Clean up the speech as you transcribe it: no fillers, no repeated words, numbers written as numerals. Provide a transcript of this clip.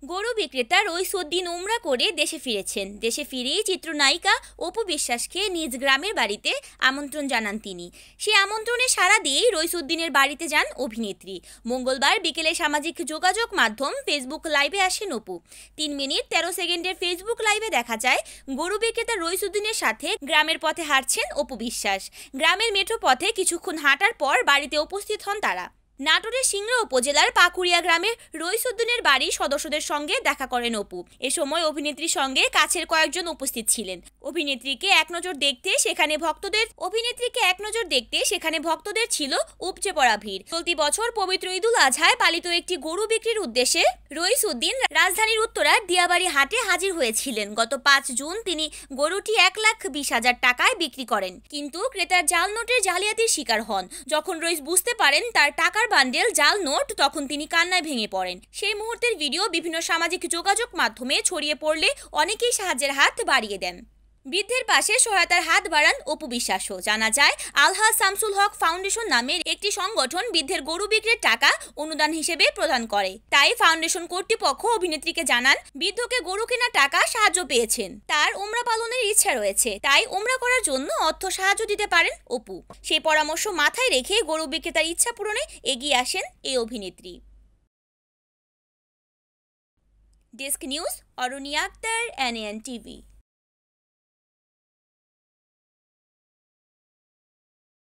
গরু বিক্রেতা রইসুদ্দিন উমরা করে দেশে ফিরেছেন। দেশে ফিরেই চিত্রনায়িকা অপু বিশ্বাসকে নিজ গ্রামের বাড়িতে আমন্ত্রণ জানান তিনি। সেই আমন্ত্রণে সাড়া দিয়েই রইসুদ্দিনের বাড়িতে যান অভিনেত্রী। মঙ্গলবার বিকেলে সামাজিক যোগাযোগ মাধ্যম ফেসবুক লাইভে আসেন অপু। 3 মিনিট 13 সেকেন্ডের ফেসবুক লাইভে দেখা যায় গরু বিক্রেতা রইসুদ্দিনের সাথে গ্রামের পথে হাঁটছেন অপু বিশ্বাস। গ্রামের মেঠো পথে কিছুক্ষণ হাঁটার পর বাড়িতে উপস্থিত হন তারা। নাটোরের সিংড়া উপজেলার পাকুড়িয়া গ্রামের রইসুদ্দিনের বাড়ির সদস্যদের সঙ্গে দেখা করেন অপু। এ সময় অভিনেত্রীর সঙ্গে কাছের কয়েকজন উপস্থিত ছিলেন। অভিনেত্রীকে এক নজর দেখতে সেখানে ভক্তদের ছিল উপচে পড়া ভিড়। চলতি বছর পবিত্র ঈদুল আজহায় পালিত একটি গরু বিক্রির উদ্দেশ্যে রইসুদ্দিন রাজধানীর উত্তরার দিয়াবাড়ি হাটে হাজির হয়েছিলেন। গত 5 জুন তিনি গরুটি 1,20,000 টাকায় বিক্রি করেন, কিন্তু ক্রেতার জাল নোটের জালিয়াতির শিকার হন। যখন রইস বুঝতে পারেন তার টাকার বান্ডেল জাল নোট, তখন তিনি কান্নায় ভেঙে পড়েন। সেই মুহূর্তের ভিডিও বিভিন্ন সামাজিক যোগাযোগ মাধ্যমে ছড়িয়ে পড়লে অনেকেই সাহায্যের হাত বাড়িয়ে দেন। বৃদ্ধের পাশে সহায়তার হাত বাড়ান অপু বিশ্বাসও। জানা যায়, আলহাজ শামসুল হক ফাউন্ডেশন নামের একটি সংগঠন বৃদ্ধের গরু বিক্রির টাকা অনুদান হিসেবে প্রদান করে। তাই ফাউন্ডেশন কর্তৃপক্ষ অভিনেত্রীকে জানান বৃদ্ধকে গরু কেনার টাকা সাহায্য পেয়েছেন, তার উমরা পালনের ইচ্ছা রয়েছে, তাই উমরা করার জন্য অর্থ সাহায্য দিতে পারেন অপু। সেই পরামর্শ মাথায় রেখে গরু বিক্রেতার ইচ্ছা পূরণে এগিয়ে আসেন এই অভিনেত্রী। Desk news, Aruni Akter, NAN TV।